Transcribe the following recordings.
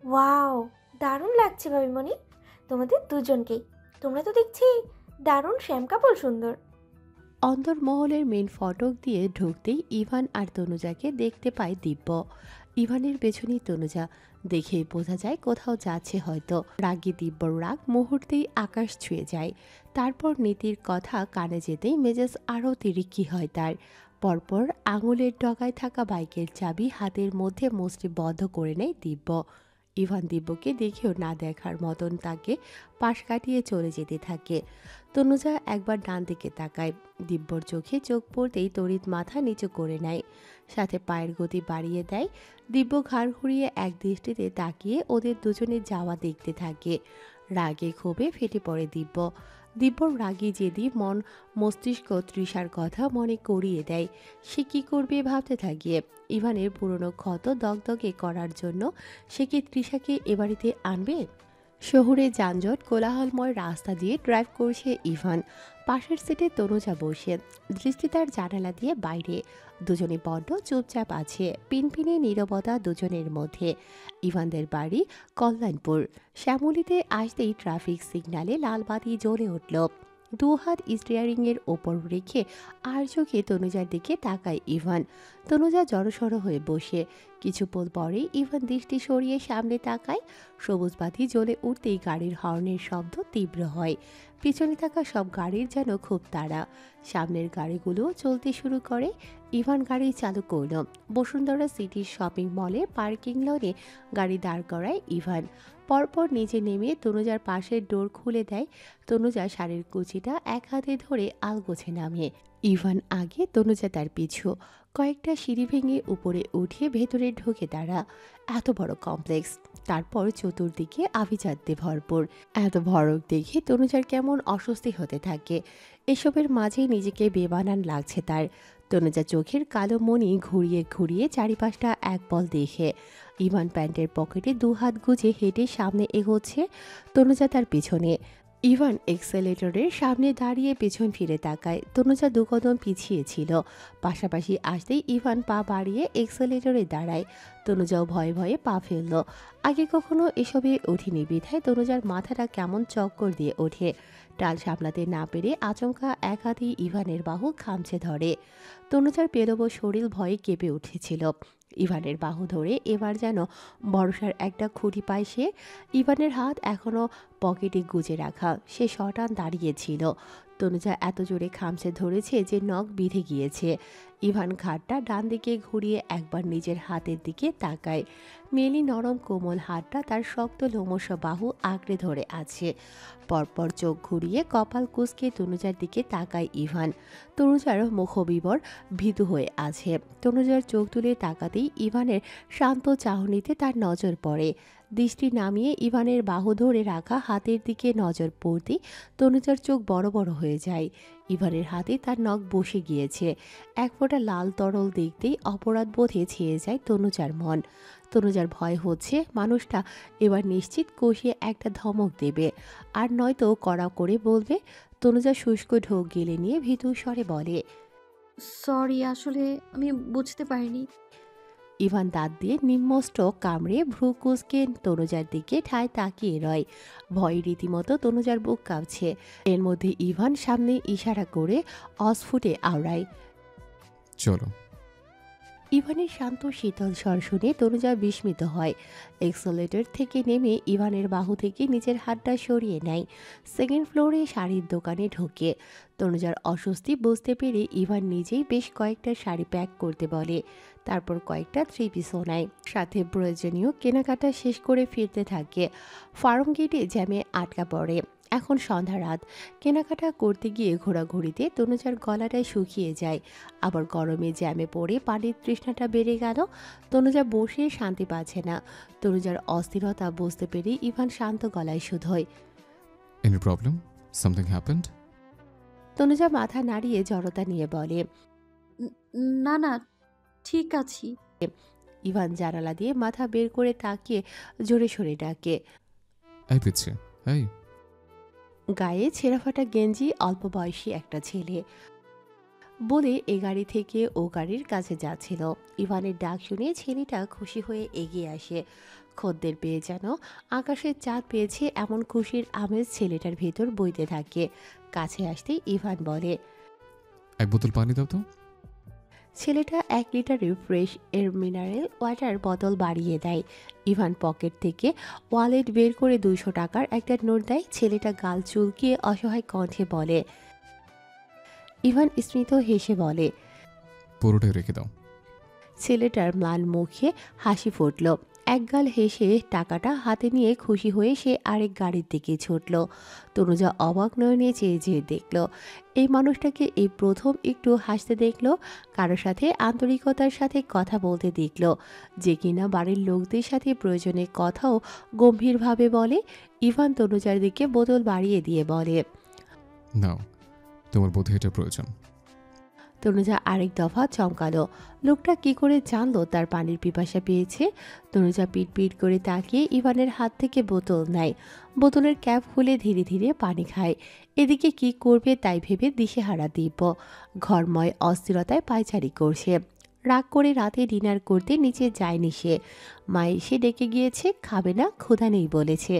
Wow, দারুণ লাগছে ভাবিমণি তোমাদের দুজনকেই। তোমরা তো দেখছি দারুণ শ্যাম কাপড় সুন্দর। অন্দরমহলের মেন ফটক দিয়ে ঢুকতেই ইভান আর তনুজাকে দেখতে পায় দিব্য। ইভানের পেছনেই তনুজা। দেখেই বোঝা যায় কোথাও যাচ্ছে হয়তো। রাগী দিব্যর রাগ মুহূর্তেই আকাশ ছুঁয়ে যায়। তারপর নীতির কথা কানে যেতেই মেজাজ আরও তিরিক্ষি হয় তার। পরপর আঙুলের ডগায় থাকা বাইকের চাবি হাতের মধ্যে মুষ্টি বদ্ধ করে নেয় দিব্য। ইভান দিব্যকে দেখেও না দেখার মতন তাকে পাশ কাটিয়ে চলে যেতে থাকে। তনুজা একবার ডান দিকে তাকায়। দিব্যর চোখে চোখ পড়তেই তড়িৎ মাথা নিচু করে নেয়, সাথে পায়ের গতি বাড়িয়ে দেয়। দিব্য ঘাড় ঘুরিয়ে এক দৃষ্টিতে তাকিয়ে ওদের দুজনের যাওয়া দেখতে থাকে। রাগে ক্ষোভে ফেটে পড়ে দিব্য। দিব্যর রাগী জেদি মন মস্তিষ্ক তৃষার কথা মনে করিয়ে দেয়। সে কি করবে ভাবতে থাকে। ইভানের পুরনো ক্ষত দগদগে করার জন্য সে কি তৃষাকে এ বাড়িতে আনবে? শহুরে যানজট কোলাহলময় রাস্তা দিয়ে ড্রাইভ করছে ইভান। পাশের সিটে তনুজা বসে, দৃষ্টি তার জানালা দিয়ে বাইরে। দুজনে বড্ড চুপচাপ আছে, পিনপিনে নীরবতা দুজনের মধ্যে। ইভানদের বাড়ি কল্যাণপুর। শ্যামলীতে আসতেই ট্রাফিক সিগন্যালে লাল বাতি জ্বলে উঠল। দুহাত স্টিয়ারিংয়ের ওপর রেখে আর চোখে তনুজার দিকে তাকায় ইভান। তনুজা জড়সড় হয়ে বসে। কিছুক্ষণ পরেই ইভান দৃষ্টি সরিয়ে সামনে তাকায়। সবুজ বাতি জ্বলে উঠতেই গাড়ির হর্নের শব্দ তীব্র হয়। পিছনে থাকা সব গাড়ির যেন খুব তাড়া। সামনের গাড়িগুলোও চলতে শুরু করে। ইভান গাড়ি চালু করল। বসুন্ধরা সিটির শপিং মলে পার্কিং লনে গাড়ি দাঁড় করায় ইভান। পরপর নিচে নেমে তনুজার পাশের ডোর খুলে দেয়। তনুজা শাড়ির কুচিটা এক হাতে ধরে আলগোছে নামিয়ে। ইভান আগে, তনুজা তার পিছু। কয়েকটা সিঁড়ি ভেঙে উপরে উঠে ভেতরে ঢোকে তারা। এত বড় কমপ্লেক্স, তারপর চতুর্দিকে আভিজাত্যে ভরপুর। এত ভরক দেখে তনুজার কেমন অস্বস্তি হতে থাকে। এসবের মাঝেই নিজেকে বেমানান লাগছে তার। তনুজা চোখের কালো মণি ঘুরিয়ে ঘুরিয়ে চারিপাশটা এক বল দেখে। ইভান প্যান্টের পকেটে দুহাত গুজে হেঁটে সামনে এগোচ্ছে। তনুজা তার পিছনে। ইভান এক্সেলেটরের সামনে দাঁড়িয়ে পেছন ফিরে তাকায়। তনুজা দুকদম পিছিয়ে ছিল। পাশাপাশি আসতেই ইভান পা বাড়িয়ে এক্সেলেটরে দাঁড়ায়। তনুজাও ভয়ে ভয়ে পা ফেলল। আগে কখনো এসবে ওঠেনি বিধায় তনুজার মাথাটা কেমন চক্কর দিয়ে ওঠে। টাল সামলাতে না পেরে আচমকা এক হাতেই ইভানের বাহু খামচে ধরে। তনুজার পেলব শরীর ভয়ে কেঁপে উঠেছিল। ইভানের বাহু ধরে এবার যেন ভরসার একটা খুঁটি পায় সে। ইভানের হাত এখনো পকেটে গুজে রাখা। সে শটান দাঁড়িয়েছিল। তনুজা এত জোরে খামচে ধরেছে যে নখ বিঁধে গিয়েছে। ইভান ঘাটটা ডান দিকে ঘুরিয়ে একবার নিজের হাতের দিকে তাকায়। মেলি নরম কোমল হাতটা তার শক্ত লোমশ বাহু আঁকড়ে ধরে আছে। পরপর চোখ ঘুরিয়ে কপাল কুঁচকে তনুজার দিকে তাকায় ইভান। তনুজার মুখবিবর ভীতু হয়ে আছে। তনুজার চোখ তুলে তাকাতেই ইভানের শান্ত চাহনিতে তার নজর পড়ে। দৃষ্টি নামিয়ে ইভানের বাহু ধরে রাখা হাতের দিকে নজর পড়তেই তনুজার চোখ বড় বড় হয়ে যায়। ইভানের হাতে তার নখ বসে গিয়েছে। এক ফোঁটা লাল তরল দেখতেই অপরাধ বোধে ছেয়ে যায় তনুজার মন। তনুজার ভয় হচ্ছে মানুষটা এবার নিশ্চিত কষিয়ে একটা ধমক দেবে, আর নয়তো কড়া করে বলবে। তনুজা শুষ্ক ঢোক গিলে নিয়ে ভীতু স্বরে বলে, সরি, আসলে আমি বুঝতে পারিনি। ইভান দাঁত দিয়ে নিম্মষ্ট কামড়ে ভ্রু কুঁচকে তনুজার দিকে ঠায় তাকিয়ে রয়। ভয়ে রীতিমতো তনুজার বুক কাঁপছে। এর মধ্যে ইভান সামনে ইশারা করে অস্ফুটে আওড়ায়। চলো। ইভানের শান্ত শীতল স্বর শুনে তনুজা বিস্মিত হয়। এক্সেলেটর থেকে নেমে ইভানের বাহু থেকে নিজের হাতটা সরিয়ে নেয়। সেকেন্ড ফ্লোরে শাড়ির দোকানে ঢোকে। তনুজার অস্বস্তি বুঝতে পেরে ইভান নিজেই বেশ কয়েকটা শাড়ি প্যাক করতে বলে। তারপর কয়েকটা থ্রি পিসও নেয়। সাথে প্রয়োজনীয় কেনাকাটা শেষ করে ফিরতে থাকে। ফার্ম গেটে জ্যামে আটকা পড়ে। এখন সন্ধ্যা রাত। কেনাকাটা করতে গিয়ে ঘোরাঘুরিতে তনুজার গলাটায় শুকিয়ে যায়। আবার গরমে জ্যামে পড়ে পানির তৃষ্ণাটা বেড়ে গেল। তনুজা বসে শান্তি পাচ্ছে না। তনুজার অস্থিরতা বুঝতে পেরে ইভান শান্ত গলায় শুধোয়। Any problem? Something happened? Tanuja মাথা নাড়িয়ে জড়তা নিয়ে বলে। না না, ঠিক আছি। ইভান জানালা দিয়ে মাথা বের করে তাকিয়ে জোরে সরে ডাকে। এই পিচ্ছে, এই। গায়ে ছেঁড়াফাটা গেঞ্জি, অল্প বয়সী একটা ছেলে। বলে এ গাড়ি থেকে ও গাড়ির কাছে যাচ্ছিল। ইভানের ডাক শুনে ছেলেটা খুশি হয়ে এগিয়ে আসে। খদ্দের পেয়ে যেন আকাশের চাঁদ পেয়েছে এমন খুশির আমেজ ছেলেটার ভেতর বইতে থাকে। কাছে আসতেই ইভান বলে, এক বোতল পানি দাও তো। ছেলেটা 1 লিটারের ফ্রেশ এর মিনারেল ওয়াটার বোতল বাড়িয়ে দেয়। ইভান পকেট থেকে ওয়ালেট বের করে 200 টাকার একটা নোট দেয়। ছেলেটা গাল চুলকিয়ে অসহায় কণ্ঠে বলে। ইভান স্মিত হেসে বলে। পুরোটাই রেখে দাও। ছেলেটার ম্লান মুখে হাসি ফুটল। একগাল হেসে টাকাটা হাতে নিয়ে খুশি হয়ে সে আরেক গাড়ির দিকে ছুটল। তনুজা অবাক নয়নে চেয়ে চেয়ে দেখল। এই মানুষটাকে এই প্রথম একটু হাসতে দেখল, কারো সাথে আন্তরিকতার সাথে কথা বলতে দেখল, যে কিনা বাড়ির লোকদের সাথে প্রয়োজনে কথাও গম্ভীরভাবে বলে। ইভান তনুজার দিকে বোতল বাড়িয়ে দিয়ে বলে, নাও, তোমার বোধহয় এটা প্রয়োজন। তনুজা আরেক দফা চমকালো। লোকটা কি করে জানলো তার পানির পিপাসা পেয়েছে? তনুজা পিট করে তাকিয়ে ইভানের হাত থেকে বোতল নেয়। বোতলের ক্যাপ খুলে ধীরে ধীরে পানি খায়। এদিকে কি করবে তাই ভেবে দিশেহারা দিব্য। ঘরময় অস্থিরতায় পায়চারি করছে। রাগ করে রাতে ডিনার করতে নিচে যায়নি সে। মা এসে ডেকে গিয়েছে, খাবে না, ক্ষুধা নেই বলেছে।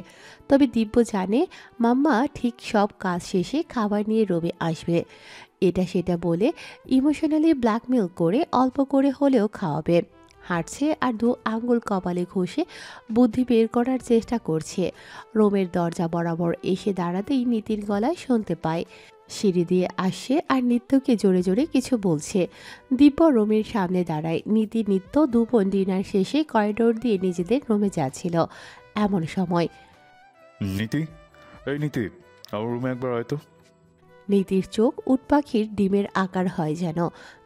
তবে দিব্য জানে মাম্মা ঠিক সব কাজ শেষে খাবার নিয়ে রুমে আসবে। এটা সেটা বলে ইমোশনালি ব্ল্যাকমেল করে অল্প করে হলেও খাওয়াবে। হাঁটছে আর 2 আঙ্গুল কপালে ঘষে বুদ্ধি বের করার চেষ্টা করছে। রুমের দরজা বরাবর এসে দাঁড়াতেই নীতির গলায় শুনতে পায়। সিঁড়ি দিয়ে আসছে আর নিত্যকে জোরে জোরে কিছু বলছে। দিব্য রুমের সামনে দাঁড়ায়। নিত্য 2 বোন ডিনার শেষে করিডোর দিয়ে নিজেদের রুমে যাচ্ছিল। এমন সময় নীতি, এই নীতি, আমার রুমে একবার হয়তো। নীতির চোখ উটপাখির ডিমের আকার হয় যেন।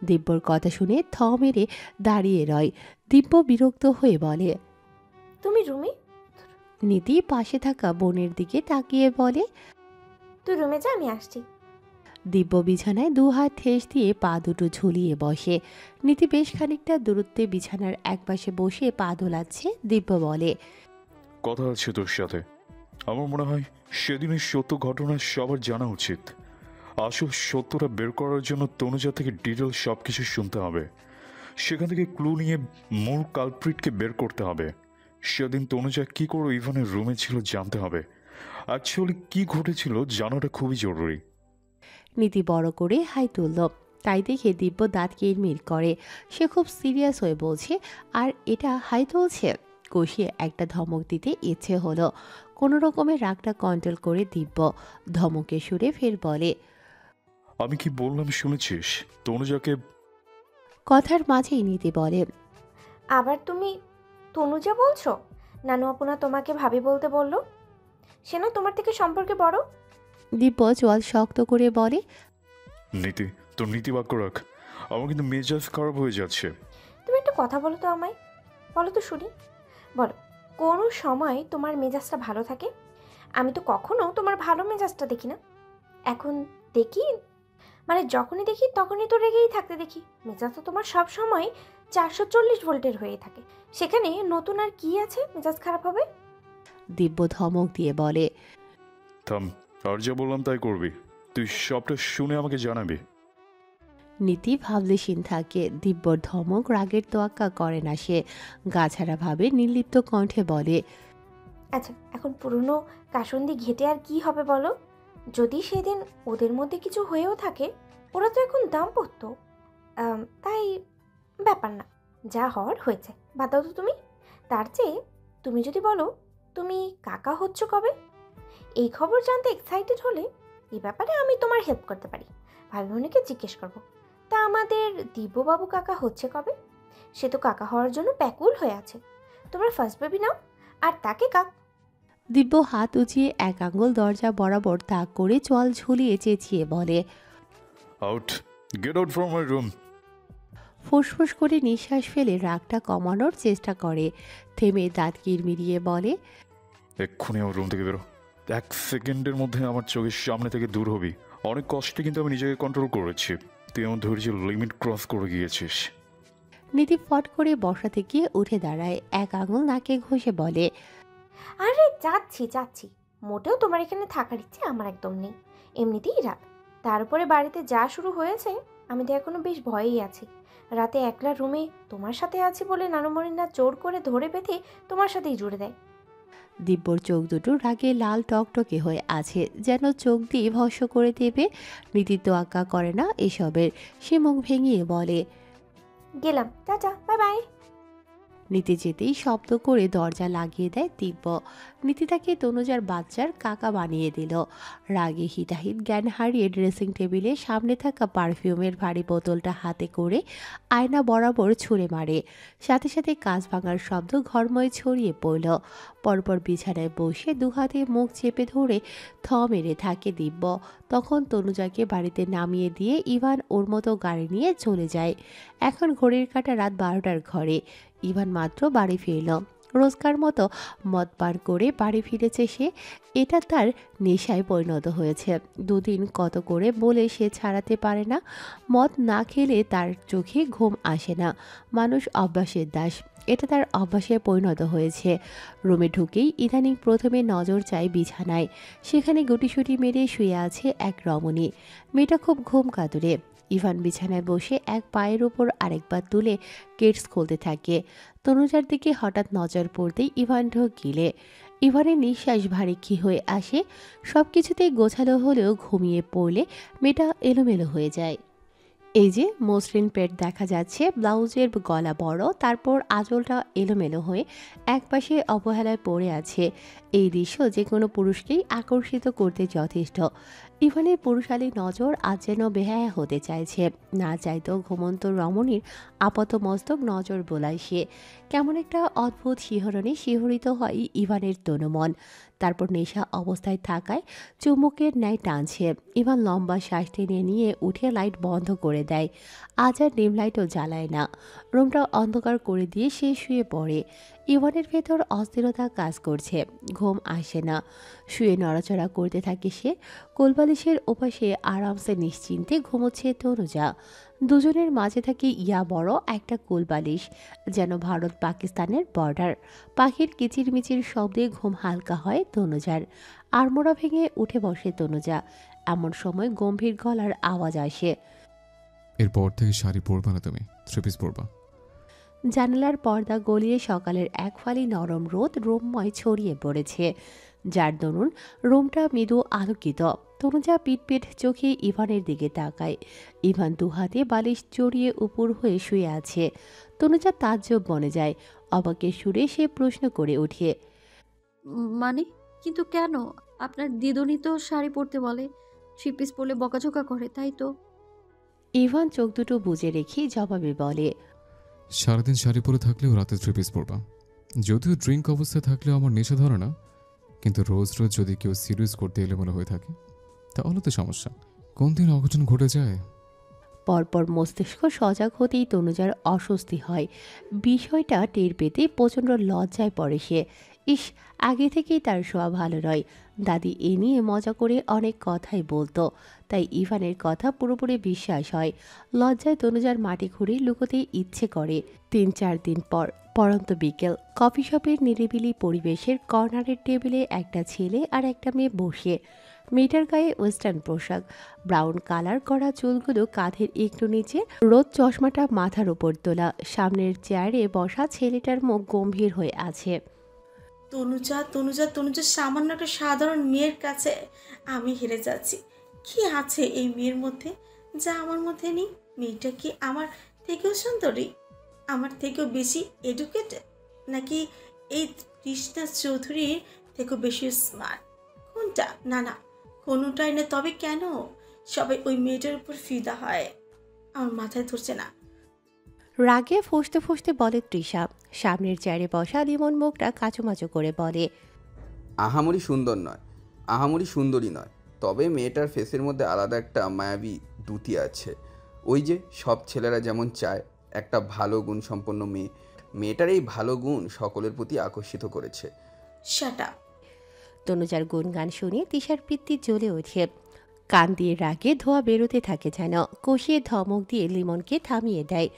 দিব্যর কথা শুনে থ মেরে দাঁড়িয়ে রয়। দিব্য বিরক্ত হয়ে বলে। তুমি রুমে? নীতি পাশে থাকা বোনের দিকে তাকিয়ে বলে। তুই রুমে যা, আমি আসছি। দিব্য বিছানায় 2 হাত ঠেস দিয়ে পা দুটো ঝুলিয়ে বসে। নীতি বেশ খানিকটা দূরত্বে বিছানার একপাশে বসে পা দোলাচ্ছে। দিব্য বলে, কথা আছে তোর সাথে। আমার মনে হয় সেদিনের সত্য ঘটনা সবার জানা উচিত। আসল সত্যটা বের করার জন্য তনুজা থেকে ডিটেল সব কিছু শুনতে হবে। সেখান থেকে ক্লু নিয়ে মূল কালপ্রিটকে বের করতে হবে। সেদিন তনুজা কি করে ইভানের রুমে ছিল জানতে হবে। অ্যাকচুয়ালি কি ঘটেছিল জানাটা খুবই জরুরি। নীতি বড় করে হাই তুলল। তাই দেখে দিব্য দাঁত কিরমির করে। সে খুব সিরিয়াস হয়ে বলছে, আর এটা হাই তুলছে। কষিয়ে একটা ধমক দিতে ইচ্ছে হলো। কোনো রকমের রাগটা কন্ট্রোল করে দিব্য ধমকে সুরে ফের বলে, আমি কি বললাম শুনেছিস? তনুজাকে। কথার মাঝেই নীতি বলে, আবার তুমি তনুজা বলছো? নানু আপনা তোমাকে ভাবি বলতে বললো? সে না তোমার থেকে সম্পর্কে বড়। দিব্য চোয়াল শক্ত করে বলে, নীতি, তোর নীতি বাক্য রাখ। আমার কিন্তু মেজাজ খারাপ হয়ে যাচ্ছে। তুমি একটা কথা বলো তো আমায়, বলো তো শুনি। বলো, কোনো সময় তোমার মেজাজটা ভালো থাকে? আমি তো কখনো তোমার ভালো মেজাজটা দেখি না। এখন দেখি, মানে যখনই দেখি তখনই তো রেগেই থাকতে দেখি। মেজাজ তো তোমার সব সময় 440 ভোল্টের হয়ে থাকে। সেখানে নতুন আর কি আছে মেজাজ খারাপ হবে? দিব্য ধমক দিয়ে বলে, থাম, আর যা বললাম তাই করবি। তুই সবটা শুনে আমাকে জানাবি। নীতি ভাবলেশীন থাকে। দিব্যর ধমক রাগের তোয়াক্কা করে না সে। গাছাড়া ভাবে নির্লিপ্ত কণ্ঠে বলে, আচ্ছা, এখন পুরনো কাসন্দি ঘেটে আর কি হবে বলো? যদি সেদিন ওদের মধ্যে কিছু হয়েও থাকে, ওরা তো এখন দাম্পত্য। তাই ব্যাপার না, যা হওয়ার হয়েছে, বাদ দাও তো তুমি। তার চেয়ে তুমি যদি বলো তুমি কাকা হচ্ছ কবে, এই খবর জানতে এক্সাইটেড হলে এই ব্যাপারে আমি তোমার হেল্প করতে পারি। ভাই বোনকে জিজ্ঞেস করবো, তা আমাদের দিব্যবাবু কাকা হচ্ছে কবে? সে তো কাকা হওয়ার জন্য ব্যাকুল হয়ে আছে। তোমরা ফার্স্ট বেবি নাও, আর তাকে দিব্য হাত উঁচিয়ে 1 আঙ্গুল দরজা বরাবর তাক করে চোয়াল ঝুলিয়ে চেঁচিয়ে বলে, out, get out from my room. ফুসফুস করে নিঃশ্বাস ফেলে রাগটা কমানোর চেষ্টা করে। থেমে দাঁত কিরমিরিয়ে বলে, এক্ষুনি আমার রুম থেকে বেরো। 1 সেকেন্ডের মধ্যে আমার চোখের সামনে থেকে দূর হবি। অনেক কষ্টে কিন্তু আমি নিজেকে কন্ট্রোল করেছি। তুই আমার ধৈর্যের লিমিট ক্রস করে গিয়েছিস। নীতি ফট করে বসা থেকে উঠে দাঁড়ায়। 1 আঙুল নাকে ঘষে বলে, আরে যাচ্ছি, মোটেও তোমার এখানে থাকার ইচ্ছে আমার একদম নেই। এমনিতেই রাত, তার উপরে বাড়িতে যা শুরু হয়েছে আমি তো এখনো বেশ ভয়েই আছি। রাতে একলা রুমে তোমার সাথে আছি বলে নানুমণিরা জোর করে ধরে বেঁধে তোমার সাথেই জুড়ে দেয়। দিব্যর চোখ দুটো রাগে লাল টকটকে হয়ে আছে, যেন চোখ দিয়ে ভস্ম করে দেবে। নীতি তোয়াক্কা করে না এসবের, সে মুখ ভেঙিয়ে বলে। গেলাম, টাটা, বাই বাই। নীতি যেতেই শব্দ করে দরজা লাগিয়ে দেয় দিব্য। নীতি তাকে তনুজার বাচ্চার কাকা বানিয়ে দিল। রাগে হিতাহিত জ্ঞান হারিয়ে ড্রেসিং টেবিলের সামনে থাকা পারফিউমের ভারী বোতলটা হাতে করে আয়না বরাবর ছুঁড়ে মারে। সাথে সাথে কাঁচ ভাঙার শব্দ ঘরময় ছড়িয়ে পড়ল। পরপর বিছানায় বসে দুহাতে মুখ চেপে ধরে থ মেরে থাকে দিব্য। তখন তনুজাকে বাড়িতে নামিয়ে দিয়ে ইভান ওর মতো গাড়ি নিয়ে চলে যায়। এখন ঘড়ির কাঁটা রাত 12টার ঘরে। ইভান মাত্র বাড়ি ফিরল। রোজকার মতো মদ পান করে বাড়ি ফিরেছে সে। এটা তার নেশায় পরিণত হয়েছে। দুদিন কত করে বলে সে ছাড়াতে পারে না। মদ না খেলে তার চোখে ঘুম আসে না। মানুষ অভ্যাসের দাস, এটা তার অভ্যাসে পরিণত হয়েছে। রুমে ঢুকেই ইদানিং প্রথমে নজর চায় বিছানায়। সেখানে গুটিসুটি মেরে শুয়ে আছে এক রমণী। মেয়েটা খুব ঘুম কাতুরে। ইভান বিছানায় বসে এক পায়ের উপর আরেকবার তুলে কেটস খুলতে থাকে। তনুজার দিকে হঠাৎ নজর পড়তেই ইভান ঢোক গিলে। ইভানের নিঃশ্বাস ভারী কি হয়ে আসে। সব কিছুতেই গোছালো হলেও ঘুমিয়ে পড়লে মেয়েটা এলোমেলো হয়ে যায়। এই যে মসৃণ পেট দেখা যাচ্ছে, ব্লাউজের গলা বড়, তারপর আঁচলটা এলোমেলো হয়ে একপাশে অবহেলায় পড়ে আছে। এই দৃশ্য যে কোনো পুরুষকেই আকর্ষিত করতে যথেষ্ট। ইভানের পুরুষালী নজর আজ যেন বেহায়া হতে চাইছে। না চাইতেও ঘুমন্ত রমণীর আপাত মস্তক নজর বোলায় সে। কেমন একটা অদ্ভুত শিহরণে শিহরিত হয় ইভানের তনুমন। তারপর নেশা অবস্থায় থাকায় চুম্বকের ন্যায় টানছে। ইভান লম্বা শ্বাস টেনে নিয়ে উঠে লাইট বন্ধ করে দেয়। আজ আর ডিম লাইটও জ্বালায় না। রুমটা অন্ধকার করে দিয়ে সে শুয়ে পড়ে। ইভানের ভেতর অস্থিরতা কাজ করছে, ঘুম আসে না। শুয়ে নড়াচড়া করতে থাকে সে। কোলবালিশের ওপাশে আরামসে নিশ্চিন্তে ঘুমোচ্ছে তনুজা। দুজনের মাঝে থাকে ইয়া বড় একটা কোলবালিশ, যেন ভারত পাকিস্তানের বর্ডার। পাখির কিচিরমিচির শব্দে ঘুম হালকা হয় তনুজার। আড়মোড়া ভেঙে উঠে বসে তনুজা। এমন সময় গম্ভীর গলার আওয়াজ আসে। এরপর থেকে শাড়ি পরবা না, তুমি থ্রি পিস পরবা। জানালার পর্দা গলিয়ে সকালের এক ফালি নরম রোদ রোমময় ছড়িয়ে পড়েছে, যার দরুন রুমটা মৃদু আলোকিত। তনুজা পিটপিট চোখে ইভানের দিকে তাকায়। ইভান দুহাতে বালিশ জড়িয়ে উপর হয়ে শুয়ে আছে। তনুজা তাজ্জব বনে যায়। অবাকের সুরে সে প্রশ্ন করে ওঠে। মানে? কিন্তু কেন? আপনার দিদুনি তো শাড়ি পরতে বলে, থ্রি পিস পরলে বকাঝকা করে, তাই তো। ইভান চোখ দুটো বুজে রেখে জবাবে বলে। সারাদিন শাড়ি পরে থাকলেও রাতে থ্রি পিস পরবা। যদিও ড্রিঙ্ক অবস্থায় থাকলেও আমার নেশা ধরে না, কিন্তু রোজ রোজ যদি কেউ সিরিয়াস করতে এলোমেলো হয়ে থাকে তাহলে তো সমস্যা। কোন দিন অঘটন ঘটে যায়। পরপর মস্তিষ্ক সজাগ হতেই তনুজার অস্বস্তি হয়। বিষয়টা টের পেতে প্রচণ্ড লজ্জায় পড়ে সে। ইস, আগে থেকেই তার শোয়া ভালো নয়। দাদি এ নিয়ে মজা করে অনেক কথাই বলতো, তাই ইভানের কথা পুরোপুরি বিশ্বাস হয়। লজ্জায় তনুজার মাটি খুঁড়ে লুকোতে ইচ্ছে করে। 3-4 দিন পর পরন্ত বিকেল, কফি শপের নিরিবিলি পরিবেশের কর্নারের টেবিলে একটা ছেলে আর একটা মেয়ে বসে। মেয়েটার গায়ে ওয়েস্টার্ন পোশাক, ব্রাউন কালার করা চুলগুলো কাঁধের একটু নিচে, রোদ চশমাটা মাথার উপর তোলা। সামনের চেয়ারে বসা ছেলেটার মুখ গম্ভীর হয়ে আছে। তনুজা তনুজা তনুজা সামান্য একটা সাধারণ মেয়ের কাছে আমি হেরে যাচ্ছি। কি আছে এই মেয়ের মধ্যে যা আমার মধ্যে নেই? মেয়েটা কি আমার থেকেও সুন্দরী, আমার থেকেও বেশি এডুকেটেড, নাকি এই কৃষ্ণা চৌধুরীর থেকেও বেশি স্মার্ট? কোনটা? না না, কোনোটাই না। তবে কেন সবাই ওই মেয়েটার উপর ফিদা হয়? আমার মাথায় ধরছে না। রাগে ফসতে ফসতে বলে তৃষা। সামনের চেয়ারে বসা লিমন মুখটা কাচুমাচু করে বলে। আহামরি সুন্দর নয়, আহামরি সুন্দরী নয়, তবে মেয়েটার ফেসের মধ্যে আলাদা একটা মায়াবী দ্যুতি আছে। ওই যে সব ছেলেরা যেমন চায় একটা ভালো গুণ সম্পন্ন মেয়ে, মেয়েটার এই ভালো গুণ সকলের প্রতি আকর্ষিত করেছে। Shut up. তনুজার গুণগান শুনে তিশার পিত্তি জ্বলে ওঠে। কান দিয়ে রাগে ধোয়া বেরোতে থাকে যেন। কষিয়ে ধমক দিয়ে লিমনকে থামিয়ে দেয়।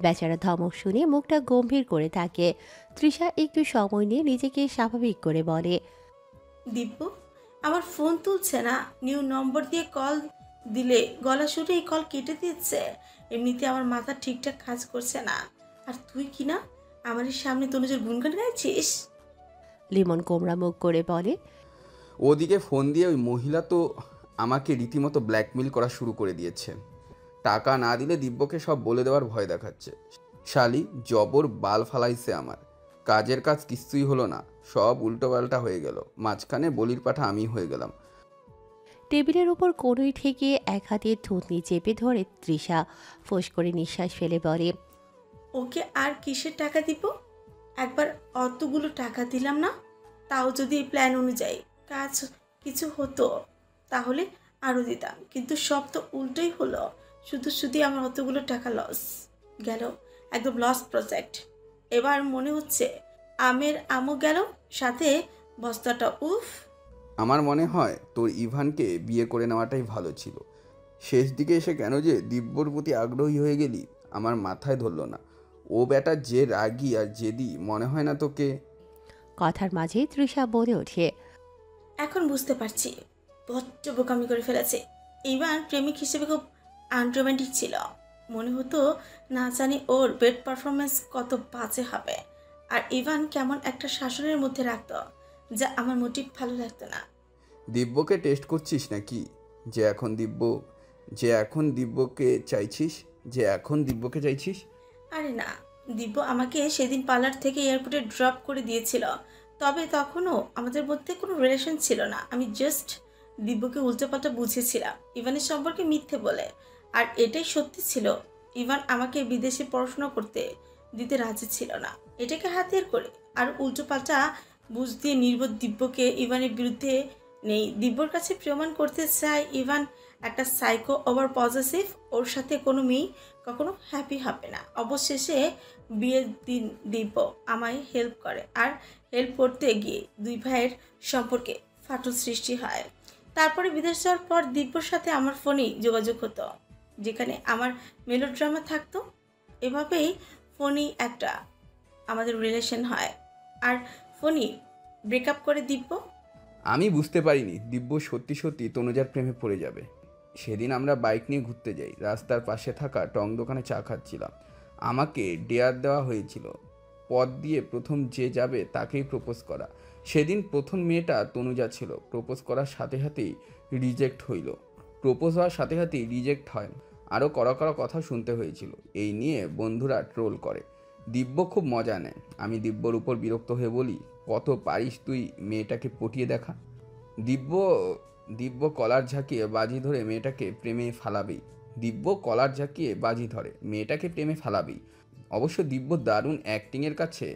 বেচারা ধমক শুনে মুখটা গম্ভীর করে থাকে। তৃষা একটু সময় নিয়ে নিজেকে স্বাভাবিক করে বলে। দিব্য আমার ফোন তুলছে না, নিউ নম্বর দিয়ে কল দিলে গলা শুনেই কল কেটে দিচ্ছে। এমনিতে আমার মাথা ঠিকঠাক কাজ করছে না, আর তুই কি না আমার সামনে তনুজের গুনগান গাইছিস? লিমন কোমড়া মুখ করে বলে, ওদিকে ফোন দিয়ে ওই মহিলা তো আমাকে রীতিমতো ব্ল্যাকমেল করা শুরু করে দিয়েছে। টাকা না দিলে দিব্যকে সব বলে দেওয়ার ভয় দেখাচ্ছে। শালি জবর বাল ফালাইছে আমার। কাজের কাজ কিছুই হলো না, সব উল্টোপাল্টা হয়ে গেল। মাঝখানে বলির পাঠা আমি হয়ে গেলাম। টেবিলের উপর কোনোই ঠেকিয়ে এক হাতে থুতনি চেপে ধরে তৃষা ফোঁস করে নিঃশ্বাস ফেলে বলে, ওকে আর কিসের টাকা দিব? একবার অতগুলো টাকা দিলাম না, তাও যদি এই প্ল্যান অনুযায়ী কাজ কিছু হতো তাহলে আরও দিতাম, কিন্তু সব তো উল্টোই হলো। শুধু শুধু আমার অতগুলো টাকা লস গেল, একদম লস প্রজেক্ট। এবার মনে হচ্ছে আমের আমও গেল, সাথে বস্তাটা। উফ। আমার মনে হয় তোর ইভানকে বিয়ে করে নেওয়াটাই ভালো ছিল। শেষ দিকে এসে কেন যে দিব্যর প্রতি আগ্রহী হয়ে গেলি আমার মাথায় ধরল না। ও বেটা যে রাগী আর জেদি, মনে হয় না তোকে। কথার মাঝেই তৃষা বলে ওঠে, এখন বুঝতে পারছি বড্ড বোকামি করে ফেলেছে। ইভান প্রেমিক হিসেবে খুব আনরোম্যান্টিক ছিল। মনে হতো না জানি ওর বেড পারফরমেন্স কত বাজে হবে, আর ইভান কেমন একটা শাসনের মধ্যে রাখতো, যা আমার মোটিভ ভালো লাগতো না। দিব্যকে টেস্ট করছিস নাকি? যে এখন দিব্যকে চাইছিস? আরে না, দিব্য আমাকে সেদিন পার্লার থেকে এয়ারপোর্টে ড্রপ করে দিয়েছিল, তবে তখনও আমাদের মধ্যে কোনো রিলেশন ছিল না। আমি জাস্ট দিব্যকে উল্টোপাল্টা বুঝেছিলাম ইভানের সম্পর্কে মিথ্যে বলে, আর এটাই সত্যি ছিল। ইভান আমাকে বিদেশে পড়াশোনা করতে দিতে রাজি ছিল না, এটাকে হাতিয়ার করে আর উল্টোপাল্টা বুঝ দিয়ে নির্বোধ দিব্যকে ইভানের বিরুদ্ধে নেই। দিব্যর কাছে প্রমাণ করতে চাই ইভান একটা সাইকো ওভার পজিটিভ, ওর সাথে কোনো মেয়ে কখনো হ্যাপি হবে না। অবশেষে বিয়ের দিন দিব্য আমায় হেল্প করে, আর হেল্প করতে গিয়ে দুই ভাইয়ের সম্পর্কে ফাটল সৃষ্টি হয়। তারপরে বিদেশ যাওয়ার পর দিব্যর সাথে আমার ফোনেই যোগাযোগ হতো, যেখানে আমার মেলোড্রামা থাকতো। এভাবেই ফোনেই একটা আমাদের রিলেশন হয়, আর ফোনই ব্রেকআপ করে দিব্য। আমি বুঝতে পারিনি দিব্য সত্যি সত্যি তনুজার প্রেমে পড়ে যাবে। সেদিন আমরা বাইক নিয়ে ঘুরতে যাই, রাস্তার পাশে থাকা টং দোকানে চা খাচ্ছিলাম। আমাকে ডেয়ার দেওয়া হয়েছিল পথ দিয়ে প্রথম যে যাবে তাকেই প্রপোজ করা। সেদিন প্রথম মেয়েটা তনুজা ছিল। প্রপোজ করার সাথে সাথেই রিজেক্ট হয়। আরও কড়া কড়া কথা শুনতে হয়েছিল। এই নিয়ে বন্ধুরা ট্রোল করে, দিব্য খুব মজা নেয়। আমি দিব্যর উপর বিরক্ত হয়ে বলি, কত পারিস তুই মেয়েটাকে পটিয়ে দেখা। দিব্য কলার ঝাঁকিয়ে বাজি ধরে মেয়েটাকে প্রেমে ফালাবেই। অবশ্য দিব্য দারুণ অ্যাক্টিংয়ের কাছে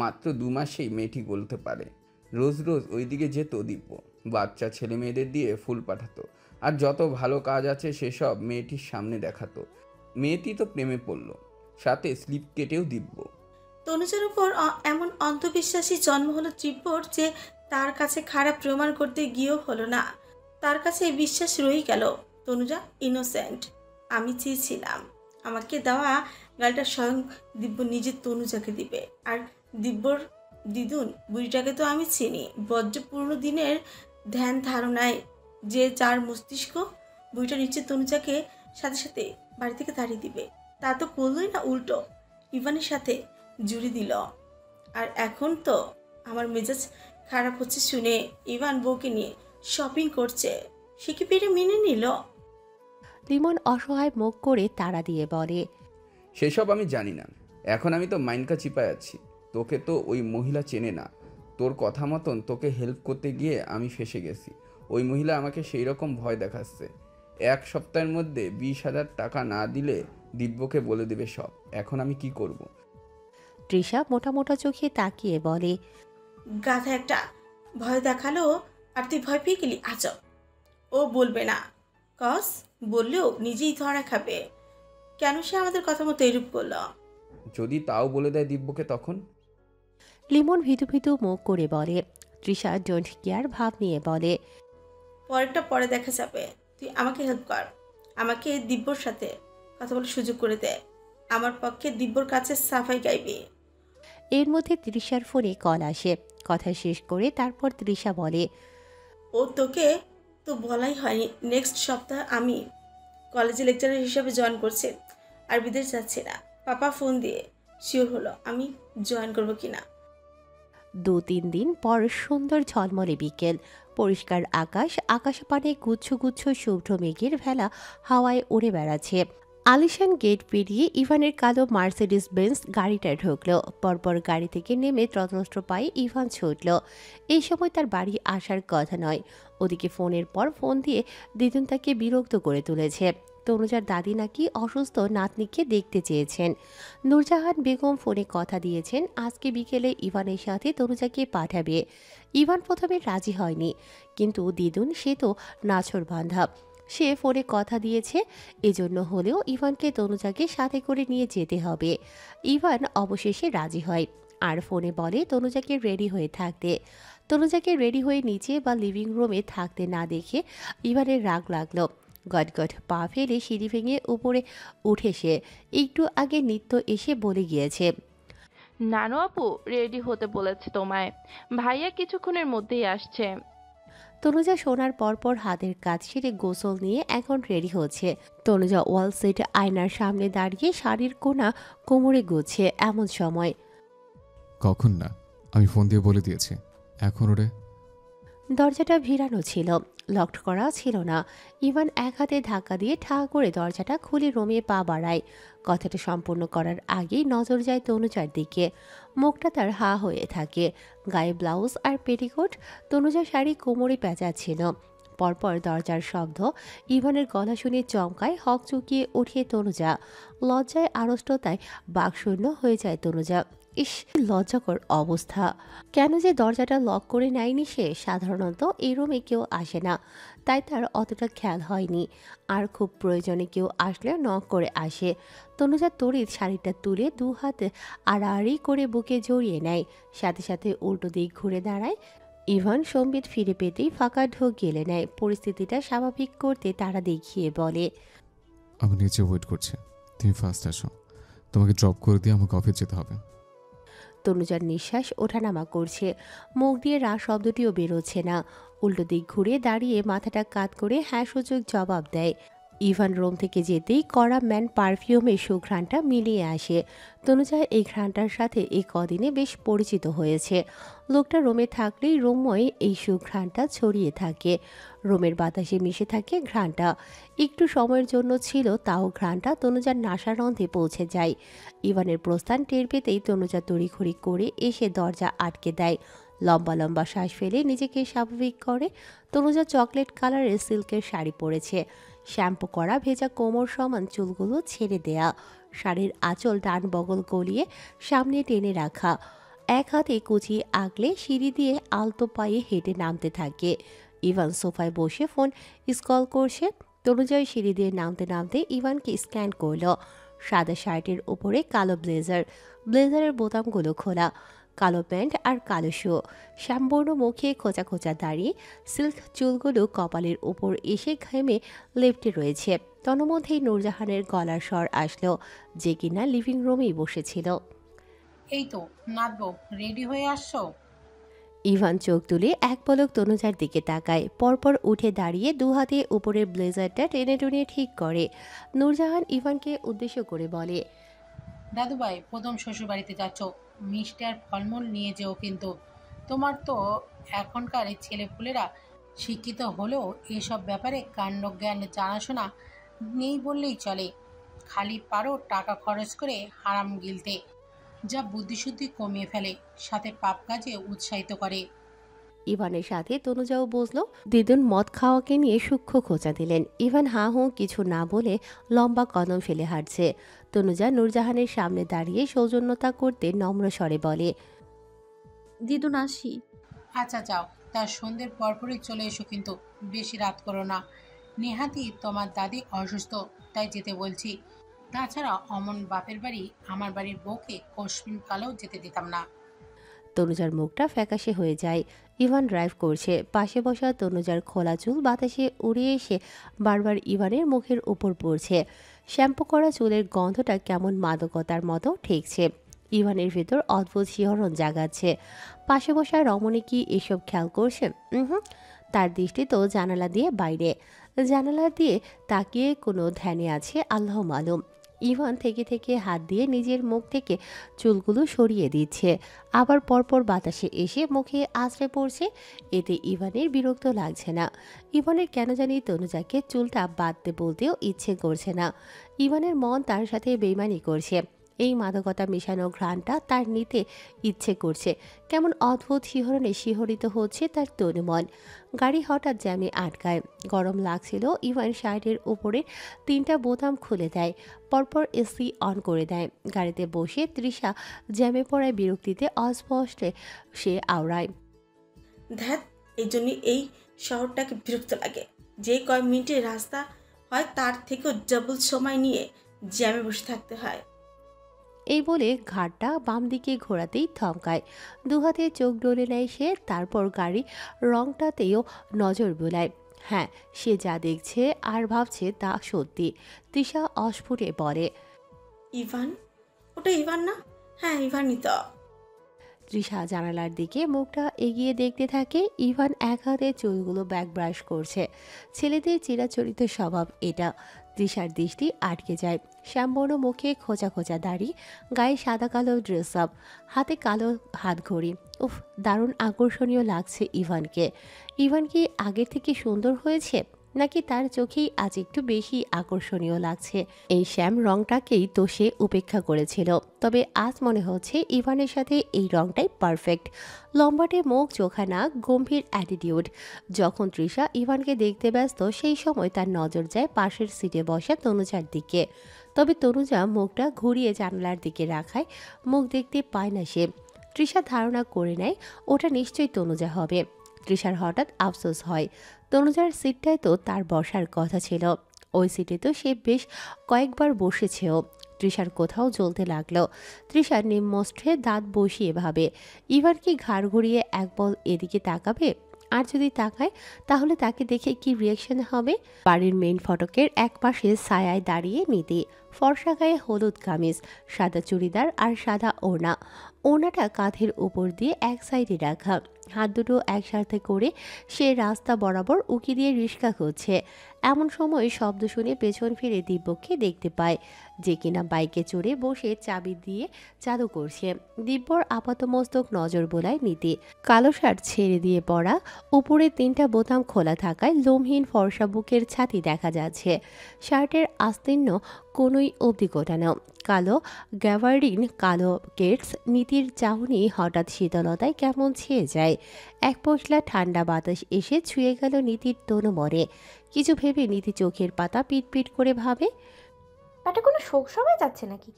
মাত্র 2 মাসেই মেয়েটি গলতে পারে। রোজ রোজ ওইদিকে যেত দিব্য, বাচ্চা ছেলে মেয়েদের দিয়ে ফুল পাঠাতো, আর যত ভালো কাজ আছে সেসব মেয়েটির সামনে দেখাতো। মেয়েটি তো প্রেমে পড়ল, সাথে স্লিপ কেটেও দিব্য। তনুজার উপর এমন অন্ধবিশ্বাসী জন্ম হলো তীব্রর যে তার কাছে খারাপ প্রমাণ করতে গিয়েও হলো না। তার কাছে এই বিশ্বাস রয়ে গেল তনুজা ইনোসেন্ট। আমি চেয়েছিলাম আমাকে দেওয়া গালটা স্বয়ং দিব্য নিজের তনুজাকে দিবে, আর দিব্যর দিদুন বুড়িটাকে তো আমি চিনি। বড্ড পুরনো দিনের ধ্যান ধারণায় যে যার মস্তিষ্ক, বুড়িটা নিচে তনুজাকে সাথে সাথে বাড়ি থেকে তাড়িয়ে দিবে। তা তো করলোই না, উল্টো ইভানের সাথে জুড়ে দিল। আর এখন তো আমার মেজাজ খারাপ হচ্ছে শুনে ইভান বউকে নিয়ে শপিং করছে, সে কি পেরে মেনে নিল? লিমন অসহায় মুখ করে তাড়া দিয়ে বলে, সেসব আমি জানি না। এখন আমি তো মাইনকা চিপায় আছি। তোকে তো ওই মহিলা চেনে না। তোর কথা মতন তোকে হেল্প করতে গিয়ে আমি ফেসে গেছি। ওই মহিলা আমাকে সেই রকম ভয় দেখাচ্ছে। 1 সপ্তাহের মধ্যে 20,000 টাকা না দিলে দিব্যকে বলে দেবে সব। এখন আমি কি করব? তৃষা মোটা মোটা চোখে তাকিয়ে বলে, গাধা একটা, ভয় দেখালো আর তুই ভয় পেয়ে গেলি। আজব। ও বলবে না, কস বললেও নিজেই ধরা খাবে। কেন সে আমাদের কথা মতো এরূপ করলো? যদি তাও বলে দেয় দিব্যকে তখন? লিমন ভীতু ভীতু মুখ করে বলে। তৃষা ডোন্ট কেয়ার ভাব নিয়ে বলে, পরেরটা পরে দেখা যাবে। তুই আমাকে হেল্প কর, আমাকে দিব্যর সাথে কথা বলার সুযোগ করে দে। আমার পক্ষে দিব্যর কাছে সাফাই গাইবি। এর মধ্যে তৃষার ফোনে কল আসে। কথা শেষ করে তারপর তৃষা বলে, ও তোকে তো বলাই হয়নি, নেক্সট সপ্তাহে আমি কলেজে লেকচারার হিসাবে জয়েন করছে, আর বিদেশ যাচ্ছে না। পাপা ফোন দিয়ে শিওর হলো আমি জয়েন করবো কিনা। 2-3 দিন পর সুন্দর ঝলমলে বিকেল, পরিষ্কার আকাশ, আকাশপানে গুচ্ছ গুচ্ছ শুভ্র মেঘের ভেলা হাওয়ায় উড়ে বেড়াচ্ছে। আলিশান গেট পেরিয়ে ইভানের কালো মার্সিডিস বেঞ্জ গাড়িটা ঢুকলো। পরপর গাড়ি থেকে নেমে ততস্ত্র পায়ে ইভান ছুটল। এই সময় তার বাড়ি আসার কথা নয়। ওদিকে ফোনের পর ফোন দিয়ে দিদুন তাকে বিরক্ত করে তুলেছে। তনুজার দাদি নাকি অসুস্থ নাতনিকে দেখতে চেয়েছেন। নূরজাহান বেগম ফোনে কথা দিয়েছেন আজকে বিকেলে ইভানের সাথে তনুজাকে পাঠাবে। ইভান প্রথমে রাজি হয়নি, কিন্তু দিদুন সে তো নাছোড়বান্ধা, সে ফোনে কথা দিয়েছে, এজন্য হলেও ইভানকে তনুজাকে সাথে করে নিয়ে যেতে হবে। ইভান অবশেষে রাজি হয় আর ফোনে বলে তনুজাকে রেডি হয়ে থাকতে। তনুজাকে রেডি হয়ে নিচে বা লিভিং রুমে থাকতে না দেখে ইভানের রাগ লাগলো। গটগট পা ফেলে সিঁড়ি ভেঙে উপরে উঠে সে একটু আগে নিত্য এসে বলে গিয়েছে, নানু আপু রেডি হতে বলেছে তোমায়, ভাইয়া কিছুক্ষণের মধ্যেই আসছে। তনুজা শোনার পরপর হাতের কাজ সেরে গোসল নিয়ে এখন রেডি হচ্ছে। তনুজা ওয়াল সেট আয়নার সামনে দাঁড়িয়ে শাড়ির কোনা কোমরে গুছে এমন সময় কখন না, আমি ফোন দিয়ে বলে দিয়েছি এখন ওরে। দরজাটা ভিড়ানো ছিল, লকড করা ছিল না। ইভান এক হাতে ধাক্কা দিয়ে ঠা করে দরজাটা খুলে রুমে পা বাড়ায়। কথাটা সম্পূর্ণ করার আগেই নজর যায় তনুজার দিকে। মুখটা তার হা হয়ে থাকে, গায়ে ব্লাউজ আর পেটিকোট, তনুজা শাড়ি কোমরে পেঁচাচ্ছিল। পরপর দরজার শব্দ, ইভানের গলা শুনে চমকায়, হক চুকিয়ে ওঠে তনুজা। লজ্জায় আড়ষ্টতায় বাকশূন্য হয়ে যায় তনুজা। ইস, লজ্জাকর অবস্থা। কেন যে দরজাটা লক করে নেয়নি সে? সাধারণত এই রুমে কেউ আসে না, তাই তার অতটা খেয়াল হয়নি। আর খুব প্রয়োজনে কেউ আসলে নক করে আসে। তনুজা তড়িৎ শাড়িটা তুলে দু হাতে আড়াআড়ি করে বুকে জড়িয়ে নেয়, সাথে সাথে উল্টো দিক ঘুরে দাঁড়ায়। ইভান সম্বিত ফিরে পেতেই ফাঁকা ঢোক গেলে নেয়। পরিস্থিতিটা স্বাভাবিক করতে তারা দেখিয়ে বলে, আমি নিচে ওয়েট করছি, তুমি ফার্স্ট আসো, তোমাকে ড্রপ করে দিয়ে আমাকে অফিস যেতে হবে। তনুজার নিঃশ্বাস ওঠানামা করছে, মুখ দিয়ে রা শব্দটিও বেরোচ্ছে না। উল্টো দিক ঘুরে দাঁড়িয়ে মাথাটা কাত করে হ্যাঁ সূচক জবাব দেয়। ইভান রুম থেকে যেতেই কড়া ম্যান পারফিউমের সুঘ্রাণটা মিলিয়ে আসে। তনুজা এই ঘ্রাণটার সাথে এই কদিনে বেশ পরিচিত হয়েছে। লোকটা রুমে থাকলেই রুমময় এই সুঘ্রাণটা ছড়িয়ে থাকে, রুমের বাতাসে মিশে থাকে ঘ্রাণটা। একটু সময়ের জন্য ছিল, তাও ঘ্রাণটা তনুজার নাসারন্ধে পৌঁছে যায়। ইভানের প্রস্থান টের পেতেই তনুজা তড়িঘড়ি করে এসে দরজা আটকে দেয়। লম্বা লম্বা শ্বাস ফেলে নিজেকে স্বাভাবিক করে। তনুজা চকলেট কালারের সিল্কের শাড়ি পরেছে, শ্যাম্পু করা ভেজা কোমর সমান চুলগুলো ছেড়ে দেয়া, শাড়ির আঁচল ডান বগল গলিয়ে সামনে টেনে রাখা, এক হাতে কুচি আগলে সিঁড়ি দিয়ে আলতো পায়ে হেঁটে নামতে থাকে। ইভান সোফায় বসে ফোন স্ক্রল করছে। তনুজয় সিঁড়ি দিয়ে নামতে নামতে ইভানকে স্ক্যান করলো। সাদা শার্টের উপরে কালো ব্লেজার, ব্লেজারের বোতামগুলো খোলা, কালো প্যান্ট আর কালো শু, শ্যামবর্ণ মুখে খোঁচা খোঁচা দাড়ি, সিল্ক চুলগুলো কপালের উপর এসে ঘেমে লেপ্টে রয়েছে। তন্মধ্যেই নূরজাহানের গলার স্বর আসলো, যে কিনা লিভিং রুমেই বসেছিল। এই তো নাচবো, রেডি হয়ে আসছো? ইভান চোখ তুলে এক পলক তনুজার দিকে তাকায়, পরপর উঠে দাঁড়িয়ে দু হাতে উপরের ব্লেজারটা টেনে টুনে ঠিক করে। নূরজাহান ইভানকে উদ্দেশ্য করে বলে, দাদুভাই প্রথম শ্বশুর বাড়িতে যাচ্ছ, মিষ্টি আর ফলমূল নিয়ে যেও কিন্তু। তোমার তো এখনকার ছেলেপুলেরা শিক্ষিত হলেও এসব ব্যাপারে কাণ্ডজ্ঞান জানাশোনা নেই বললেই চলে। খালি পারো টাকা খরচ করে হারাম গিলতে, যা বুদ্ধিশুদ্ধি কমিয়ে ফেলে, সাথে পাপ কাজে উৎসাহিত করে। ইভানের সাথে তনুজাও বসলো। দিদুন মদ খাওয়াকে নিয়ে সূক্ষ্ম খোঁচা দিলেন। ইভান হা হু কিছু না বলে লম্বা কদম ফেলে হাঁটছে। তনুজা নূরজাহানের সামনে দাঁড়িয়ে সৌজন্যতা করতে নম্র স্বরে বলে, দিদুন আসি। আচ্ছা যাও, তার সন্ধ্যের পরপরই চলে এসো কিন্তু বেশি রাত করো না। নেহাতি তোমার দাদি অসুস্থ, তাই যেতে বলছি। তাছাড়া অমন বাপের বাড়ি আমার বাড়ির বউকে কসমিন কালেও যেতে দিতাম না। তনুজার মুখটা ফ্যাকাশে হয়ে যায়। ইভান ড্রাইভ করছে, পাশে বসা তনুজার খোলা চুল বাতাসে উড়ে এসে বারবার ইভানের মুখের উপর পড়ছে। শ্যাম্পু করা চুলের গন্ধটা কেমন মাদকতার মতো ঠেকছে। ইভানের ভেতর অদ্ভুত শিহরণ জাগাচ্ছে। পাশে বসা রমণী কি এসব খেয়াল করছে? তার দৃষ্টি তো জানালা দিয়ে বাইরে। জানালা দিয়ে তাকিয়ে কোনো ধ্যানে আছে আল্লাহ মালুম। ইভান থেকে থেকে হাত দিয়ে নিজের মুখ থেকে চুলগুলো সরিয়ে দিচ্ছে, আবার পরপর বাতাসে এসে মুখে আছড়ে পড়ছে। এতে ইভানের বিরক্ত লাগছে না। ইভানের কেন জানি তনুজাকে চুলটা বাঁধতে বলতেও ইচ্ছে করছে না। ইভানের মন তার সাথে বেইমানি করছে। এই মাদকতা মেশানো ঘ্রাণটা তার নিতে ইচ্ছে করছে। কেমন অদ্ভুত শিহরণে শিহরিত হচ্ছে তার তনুমন। গাড়ি হঠাৎ জ্যামে আটকায়। গরম লাগছিল। ইভান শার্টের উপরে 3টা বোতাম খুলে দেয়, পরপর এসি অন করে দেয়। গাড়িতে বসে তৃষা জ্যামে পড়ায় বিরক্তিতে অস্পষ্টে সে আওড়ায়। ধ্যাত, এই জন্যই এই শহরটাকে বিরক্ত লাগে। যে কয় মিনিটের রাস্তা হয় তার থেকেও ডাবল সময় নিয়ে জ্যামে বসে থাকতে হয়। এই বলে ঘাটটা বাম দিকে ঘোরাতেই থমকায়। দুহাতে চোখ ডলে নেয় সে। তারপর গাড়ি রংটাতেও নজর বোলায়। হ্যাঁ, সে যা দেখছে আর ভাবছে তা সত্যি। তৃষা অস্ফুটে বলে, ইভান? ওটা ইভান না? হ্যাঁ, ইভানই তো। তৃষা জানালার দিকে মুখটা এগিয়ে দেখতে থাকে। ইভান এক হাতে চুলগুলো ব্যাক ব্রাশ করছে। ছেলেদের চিরাচরিত স্বভাব এটা। তৃষার দৃষ্টি আটকে যায়। শ্যামবর্ণ মুখে খোঁচা খোঁচা দাড়ি, গায়ে সাদা কালো ড্রেস আপ, হাতে কালো হাত ঘড়ি। উফ, দারুণ আকর্ষণীয় লাগছে ইভানকে। ইভান কি আগের থেকে সুন্দর হয়েছে, নাকি তার চোখেই আজ একটু বেশি আকর্ষণীয় লাগছে? এই শ্যাম রংটাকেই তো সে উপেক্ষা করেছিল, তবে আজ মনে হচ্ছে ইভানের সাথে এই রংটাই পারফেক্ট। লম্বাটে মুখ, চোখা নাক, গম্ভীর অ্যাটিটিউড। যখন তৃষা ইভানকে দেখতে ব্যস্ত, সেই সময় তার নজর যায় পাশের সিটে বসা তনুজার দিকে। তবে তনুজা মুখটা ঘুরিয়ে জানালার দিকে রাখায় মুখ দেখতে পায় না সে। তৃষা ধারণা করে নেয় ওটা নিশ্চয়ই তনুজা হবে। তৃষার হঠাৎ আফসোস হয়, তনুজার সিটটায় তো তার বসার কথা ছিল। ওই সিটে তো সে বেশ কয়েকবার বসেছেও। তৃষার কোথাও জ্বলতে লাগলো। তৃষার নিম্নষ্ঠে দাঁত বসিয়ে ভাবে, ইভান কি ঘাড় ঘুরিয়ে এক বল এদিকে তাকাবে? আর যদি তাকায়, তাহলে তাকে দেখে কি রিয়াকশন হবে? বাড়ির মেইন ফটকের এক পাশে ছায়ায় দাঁড়িয়ে নীতি। ফর্সা গায়ে হলুদ কামিজ, সাদা চুড়িদার আর সাদা ওড়না। ওড়নাটা কাঁধের উপর দিয়ে এক সাইডে রাখা। হাত দুটো একসাথে করে সে রাস্তা বরাবর উকি দিয়ে রিস্কা করছে। এমন সময় শব্দ শুনে পেছন ফিরে দিব্যকে দেখতে পায়, যে কিনা বাইকে চড়ে বসে চাবি দিয়ে চালু করছে। দিব্যর আপাতমস্তক নজর বোলায় নীতি। কালো শার্ট ছেড়ে দিয়ে পরা, উপরে 3টা বোতাম খোলা থাকায় লোমহীন ফর্সা বুকের ছাতি দেখা যাচ্ছে। শার্টের আস্তীর্ণ কোনোই অবধি গোটানো। কালো গ্যাভারিন, কালো কেটস। নীতির চাহনি হঠাৎ শীতলতায় কেমন ছেয়ে যায়। এক পশলা ঠান্ডা বাতাস এসে ছুঁয়ে গেল নীতির তনুমনে। কিছু ভেবে নীতি চোখের পাতা পিটপিট করে ভাবে, ব্যাটা কোনো শোক সবাই যাচ্ছে নাকি?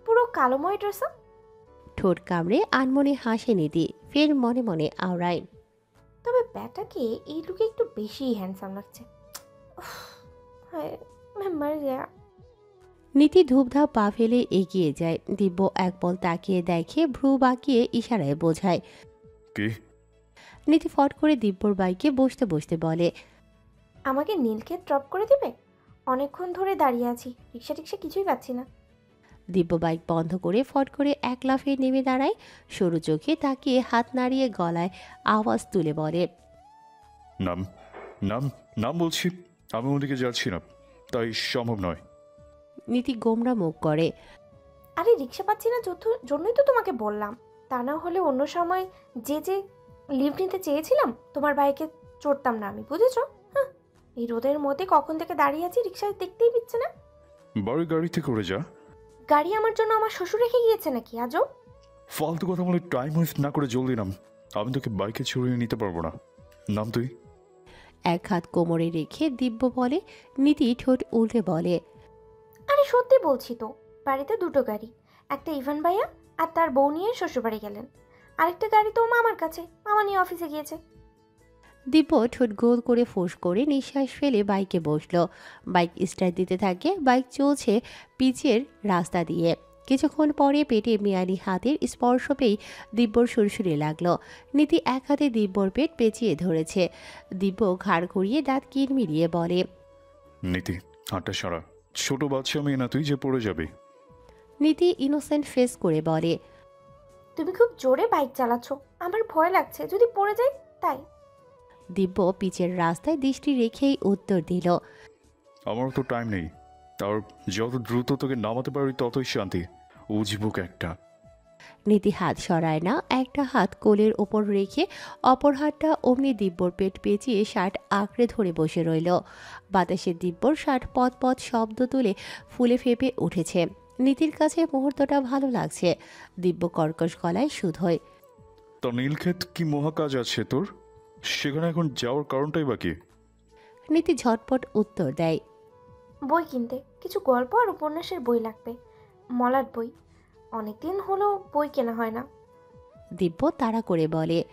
পুরো কালোময় ড্রেস আপ। ঠোঁট কামড়ে আনমনে হাসে নীতি, ফের মনে মনে আওড়ায়, তবে ব্যাটাকে এই লুকে একটু বেশি হ্যান্ডসাম লাগছে। উফ, হায়, मैं मर गया। নীতি ধূপধাপ পা ফেলে এগিয়ে যায়। দিব্য এক বল তাকিয়ে দেখে, ভ্রু বাঁকিয়ে ইশারায় বোঝায়। কি? নীতি ফট করে দিব্যর বাইকে বসতে বসতে বলে, আমাকে নীলকে ড্রপ করে দিবে? অনেকক্ষণ ধরে দাঁড়িয়ে আছি, রিক্সা টিক্সা কিছুই পাচ্ছি না। দিব্য বাইক বন্ধ করে ফট করে এক লাফে নেমে দাঁড়ায়। সরু চোখে তাকিয়ে হাত নাড়িয়ে গলায় আওয়াজ তুলে বলে, নাম নাম নাম বলছি। আমি ওদিকে যাচ্ছি না, তাই সম্ভব নয়। নীতি গোমরা মুখ করে, আরে রিক্সা পাচ্ছি না জন্যই তো তোমাকে বললাম। তা না হলে অন্য সময় যে লিফট নিতে চেয়েছিলাম তোমার বাইকে চড়তাম না আমি, বুঝেছো? হ্যাঁ, এই রোদের মধ্যে কখন থেকে দাঁড়িয়ে আছি, রিক্সা দেখতেই পিচ্ছে না। বাড়ি গাড়িতে করে যা। গাড়ি আমার জন্য আমার শ্বশুর রেখে গিয়েছে নাকি আজও? ফালতু কথা বলে টাইম ওয়েস্ট না করে জলদি নাম। আমি তোকে বাইকে চড়িয়ে নিতে পারবো না। নাম তুই। এক হাত কোমরে রেখে দিব্য বলে। নীতি ঠোঁট উল্টে বলে, আরে সত্যি বলছি তো, বাড়িতে 2টো গাড়ি। একটা ইভান ভাইয়া আর তার বউ নিয়ে শ্বশুরবাড়ি গেলেন, আরেকটা গাড়ি তো মামার কাছে, মামা নিয়ে অফিসে গিয়েছে। দিব্য ঠোঁট গোল করে ফোঁস করে নিঃশ্বাস ফেলে বাইকে বসলো। বাইক স্টার্ট দিতে থাকে। বাইক চলছে পিচের রাস্তা দিয়ে। কিছুক্ষণ পরে পেটে মেয়ালি হাতের স্পর্শ পেয়ে দিব্যর সুরসুরে লাগলো। নীতি এক হাতে দিব্যর পেট পেঁচিয়ে ধরেছে। দিব্য ঘাড় ঘুরিয়ে দাঁত কিরমিরিয়ে বলে, নীতি, হাঁটা সারা। ছোট বাচ্চা মেয়ে না তুই যে পড়ে যাবে। নীতি ইনোসেন্ট ফেস করে বলে, তুমি খুব জোরে বাইক চালাচ্ছ, আমার ভয় লাগছে যদি পড়ে যাই তাই। দিব্য পিচের রাস্তায় দৃষ্টি রেখেই উত্তর দিল। আমারও তো টাইম নেই, তার যত দ্রুত তোকে নামাতে পারি ততই শান্তি। উজবুক একটা। নীতি হাত সরায় না, একটা হাত কোলের ওপর রেখে অপর হাতটা অমনি দিব্যর পেট পেঁচিয়ে শার্ট আঁকড়ে ধরে বসে রইল। বাতাসে দিব্যর শার্ট পথ পথ শব্দ তুলে ফুলে ফেপে উঠেছে। নীতির কাছে মুহূর্তটা ভালো লাগছে। দিব্য কর্কশ গলায় শুধোয়। তো নীলক্ষেত কি মহাকাজ আছে তোর? সেখানে এখন যাওয়ার কারণটাই বাকি। নীতি ঝটপট উত্তর দেয়। বই কিনতে কিছু গল্প আর উপন্যাসের বই লাগবে, মলাট বই। অনেকদিন হলো বই কেনা হয় না। দিব্য তাড়া করে বলে।